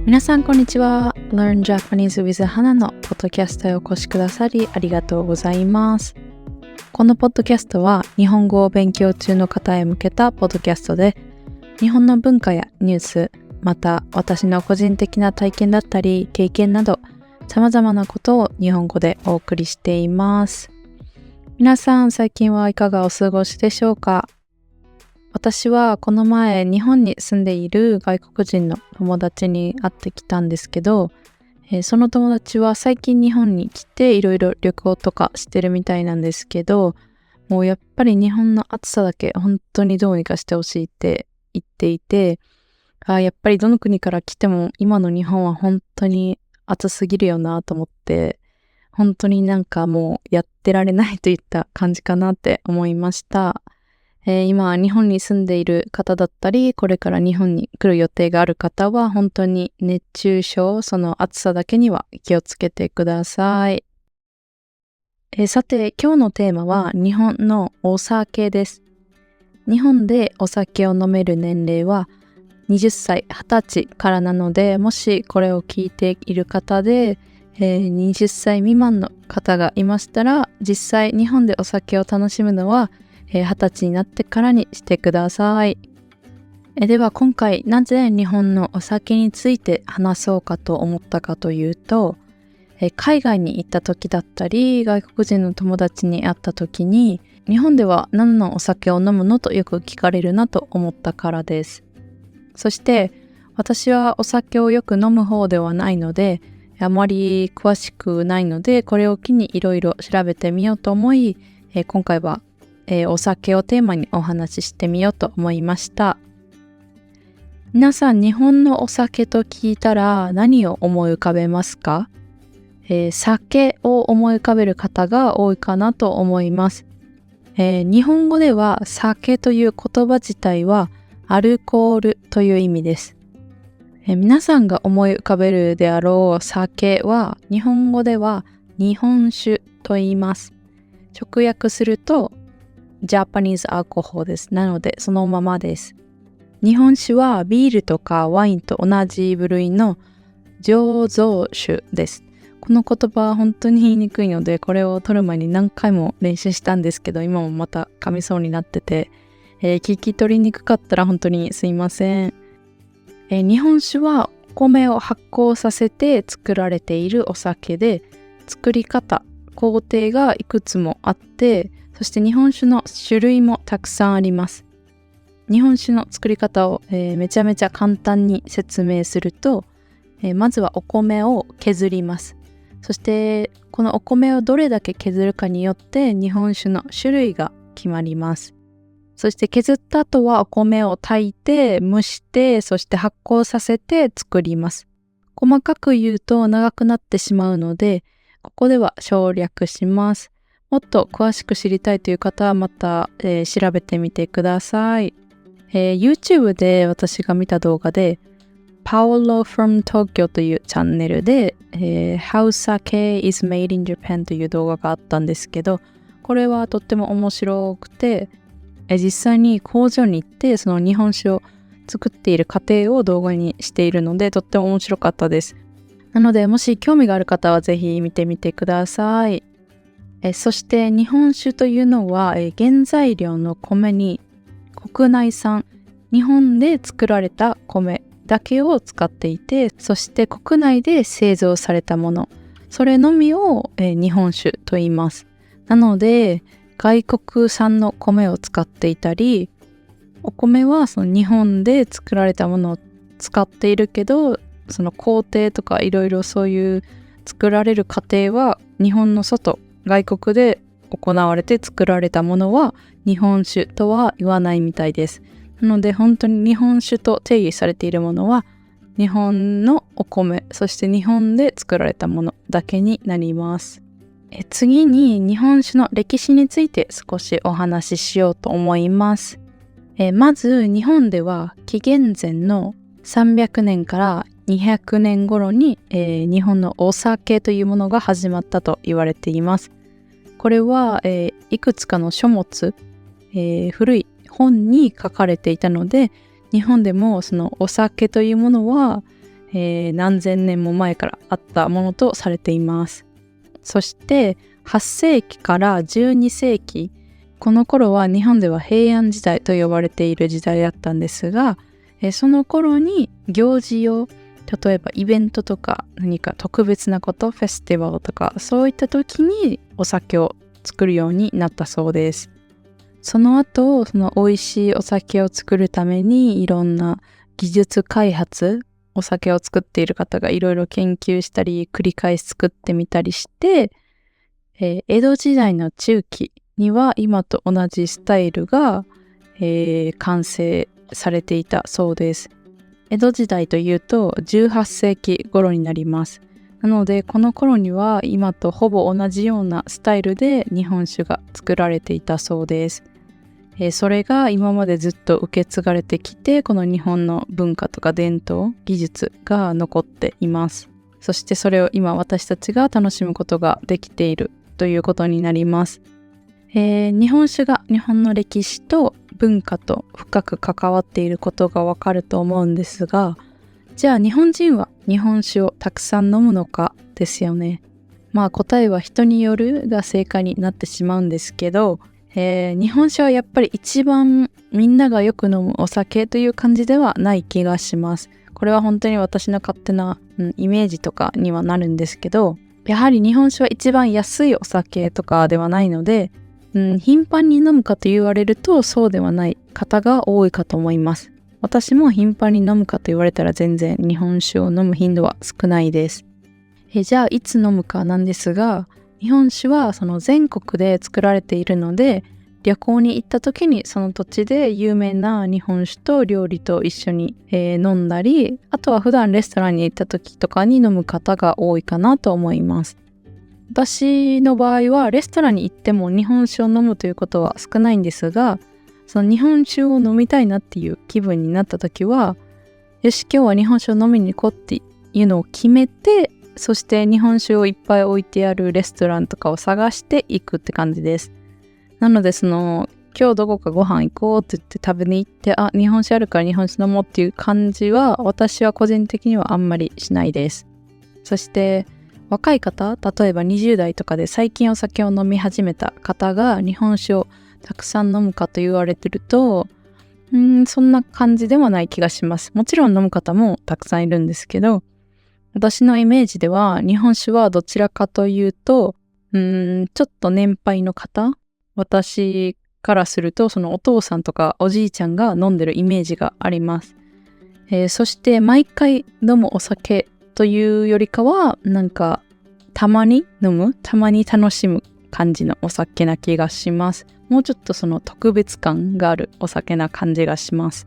皆さんこんにちは。Learn Japanese with Hana のポッドキャストへお越しくださりありがとうございます。このポッドキャストは日本語を勉強中の方へ向けたポッドキャストで、日本の文化やニュース、また私の個人的な体験だったり経験など様々なことを日本語でお送りしています。皆さん最近はいかがお過ごしでしょうか？私はこの前日本に住んでいる外国人の友達に会ってきたんですけど、その友達は最近日本に来ていろいろ旅行とかしてるみたいなんですけど、もうやっぱり日本の暑さだけ本当にどうにかしてほしいって言っていて、やっぱりどの国から来ても今の日本は本当に暑すぎるよなと思って、本当になんかもうやってられないといった感じかなって思いました。今日本に住んでいる方だったり、これから日本に来る予定がある方は本当に熱中症、その暑さだけには気をつけてください。さて今日のテーマは日本のお酒です。日本でお酒を飲める年齢は20歳、20歳からなので、もしこれを聞いている方で、20歳未満の方がいましたら、実際日本でお酒を楽しむのは20歳になってからにしてください。では今回なぜ日本のお酒について話そうかと思ったかというと、海外に行った時だったり外国人の友達に会った時に、日本では何のお酒を飲むのとよく聞かれるなと思ったからです。そして私はお酒をよく飲む方ではないので、あまり詳しくないので、これを機にいろいろ調べてみようと思い、今回はお酒をテーマにお話ししてみようと思いました。皆さん日本のお酒と聞いたら何を思い浮かべますか？酒を思い浮かべる方が多いかなと思います。日本語では酒という言葉自体はアルコールという意味です。皆さんが思い浮かべるであろう酒は日本語では日本酒と言います。直訳するとJapanese alcohol です。なのでそのままです。日本酒はビールとかワインと同じ部類の醸造酒です。この言葉は本当に言いにくいので、これを取る前に何回も練習したんですけど、今もまた噛みそうになってて、聞き取りにくかったら本当にすいません。日本酒はお米を発酵させて作られているお酒で、作り方、工程がいくつもあって、そして日本酒の種類もたくさんあります。日本酒の作り方を、めちゃめちゃ簡単に説明すると、まずはお米を削ります。そしてこのお米をどれだけ削るかによって日本酒の種類が決まります。そして削った後はお米を炊いて蒸して、そして発酵させて作ります。細かく言うと長くなってしまうので、ここでは省略します。もっと詳しく知りたいという方はまた、調べてみてください。YouTube で私が見た動画で Paolo from Tokyo というチャンネルで、How Sake is Made in Japan という動画があったんですけど、これはとっても面白くて、実際に工場に行ってその日本酒を作っている過程を動画にしているので、とっても面白かったです。なのでもし興味がある方はぜひ見てみてください。そして日本酒というのは、原材料の米に国内産、日本で作られた米だけを使っていて、そして国内で製造されたもの、それのみを、日本酒と言います。なので外国産の米を使っていたり、お米はその日本で作られたものを使っているけど、その工程とかいろいろそういう作られる過程は日本の外、外国で行われて作られたものは日本酒とは言わないみたいです。なので本当に日本酒と定義されているものは日本のお米、そして日本で作られたものだけになります。次に日本酒の歴史について少しお話ししようと思います。まず日本では紀元前の300年から200年頃に、日本のお酒というものが始まったと言われています。これは、いくつかの書物、古い本に書かれていたので、日本でもそのお酒というものは、何千年も前からあったものとされています。そして8世紀から12世紀、この頃は日本では平安時代と呼ばれている時代だったんですが、その頃に行事用、例えばイベントとか何か特別なこと、フェスティバルとかそういった時にお酒を作るようになったそうです。その後、その美味しいお酒を作るためにいろんな技術開発、お酒を作っている方がいろいろ研究したり繰り返し作ってみたりして、江戸時代の中期には今と同じスタイルが、完成されていたそうです。江戸時代というと18世紀頃になります。なのでこの頃には今とほぼ同じようなスタイルで日本酒が作られていたそうです。それが今までずっと受け継がれてきて、この日本の文化とか伝統、技術が残っています。そしてそれを今私たちが楽しむことができているということになります。日本酒が日本の歴史と文化と深く関わっていることがわかると思うんですが、じゃあ日本人は日本酒をたくさん飲むのかですよね。答えは人によるが正解になってしまうんですけど、日本酒はやっぱり一番みんながよく飲むお酒という感じではない気がします。これは本当に私の勝手な、イメージとかにはなるんですけど、やはり日本酒は一番安いお酒とかではないので、頻繁に飲むかと言われるとそうではない方が多いかと思います。私も頻繁に飲むかと言われたら全然日本酒を飲む頻度は少ないです。じゃあいつ飲むかなんですが、日本酒はその全国で作られているので、旅行に行った時にその土地で有名な日本酒と料理と一緒に、飲んだり、あとは普段レストランに行った時とかに飲む方が多いかなと思います。私の場合はレストランに行っても日本酒を飲むということは少ないんですが、その日本酒を飲みたいなっていう気分になった時は、よし今日は日本酒を飲みに行こうっていうのを決めて、そして日本酒をいっぱい置いてあるレストランとかを探していくって感じです。なので今日どこかご飯行こうって言って食べに行って、日本酒あるから日本酒飲もうっていう感じは私は個人的にはあんまりしないです。そして若い方、例えば20代とかで最近お酒を飲み始めた方が日本酒をたくさん飲むかと言われてると、そんな感じではない気がします。もちろん飲む方もたくさんいるんですけど、私のイメージでは日本酒はどちらかというと、ちょっと年配の方、私からするとそのお父さんとかおじいちゃんが飲んでるイメージがあります。そして毎回飲むお酒というよりかはなんかたまに飲む、たまに楽しむ感じのお酒な気がします。もうちょっとその特別感があるお酒な感じがします。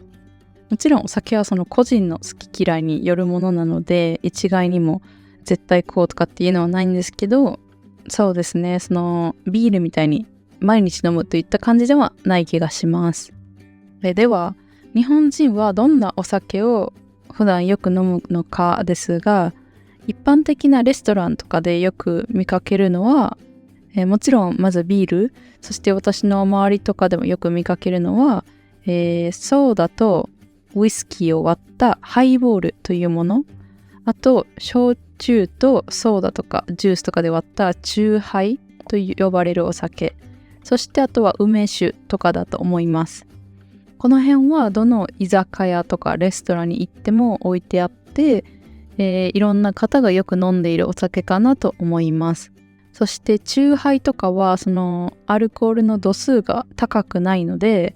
もちろんお酒はその個人の好き嫌いによるものなので、一概にも絶対こうとかっていうのはないんですけど、そうですね、そのビールみたいに毎日飲むといった感じではない気がします。では日本人はどんなお酒を普段よく飲むのかですが、一般的なレストランとかでよく見かけるのは、もちろんまずビール、そして私の周りとかでもよく見かけるのは、ソーダとウイスキーを割ったハイボールというもの、あと焼酎とソーダとかジュースとかで割ったチューハイと呼ばれるお酒、そしてあとは梅酒とかだと思います。この辺はどの居酒屋とかレストランに行っても置いてあって、いろんな方がよく飲んでいるお酒かなと思います。そしてチューハイとかはそのアルコールの度数が高くないので、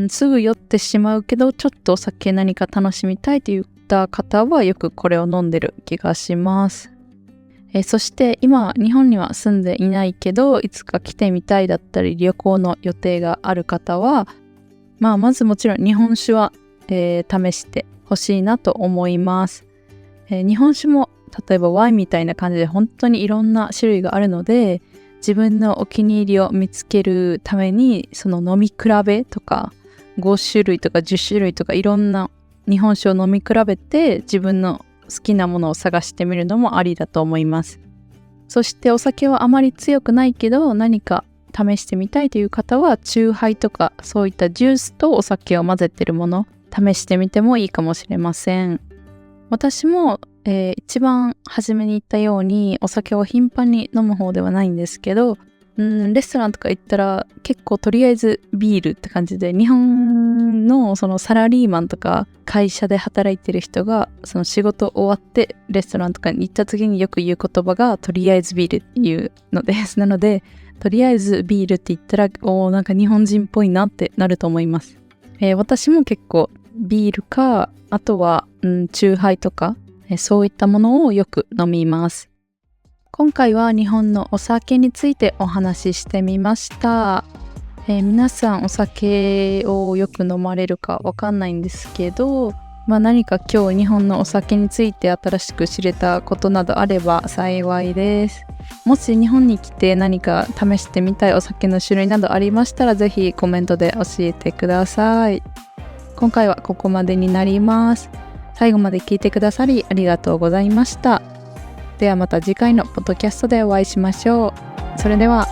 すぐ酔ってしまうけどちょっとお酒何か楽しみたいといった方はよくこれを飲んでる気がします。そして今日本には住んでいないけどいつか来てみたいだったり旅行の予定がある方は、まずもちろん日本酒は、試してほしいなと思います。日本酒も例えばワインみたいな感じで本当にいろんな種類があるので、自分のお気に入りを見つけるためにその飲み比べとか5種類とか10種類とかいろんな日本酒を飲み比べて自分の好きなものを探してみるのもありだと思います。そしてお酒はあまり強くないけど何か試してみたいという方はチューハイとかそういったジュースとお酒を混ぜてるもの試してみてもいいかもしれません。私も、一番初めに言ったようにお酒を頻繁に飲む方ではないんですけど、レストランとか行ったら結構とりあえずビールって感じで、日本のそのサラリーマンとか会社で働いてる人がその仕事終わってレストランとかに行った時によく言う言葉がとりあえずビールっていうのです。なのでとりあえずビールって言ったらなんか日本人っぽいなってなると思います。私も結構ビールかあとは、チューハイとか、そういったものをよく飲みます。今回は日本のお酒についてお話ししてみました。皆さんお酒をよく飲まれるかわかんないんですけど、何か今日日本のお酒について新しく知れたことなどあれば幸いです。もし日本に来て何か試してみたいお酒の種類などありましたらぜひコメントで教えてください。今回はここまでになります。最後まで聞いてくださりありがとうございました。ではまた次回のポッドキャストでお会いしましょう。それでは。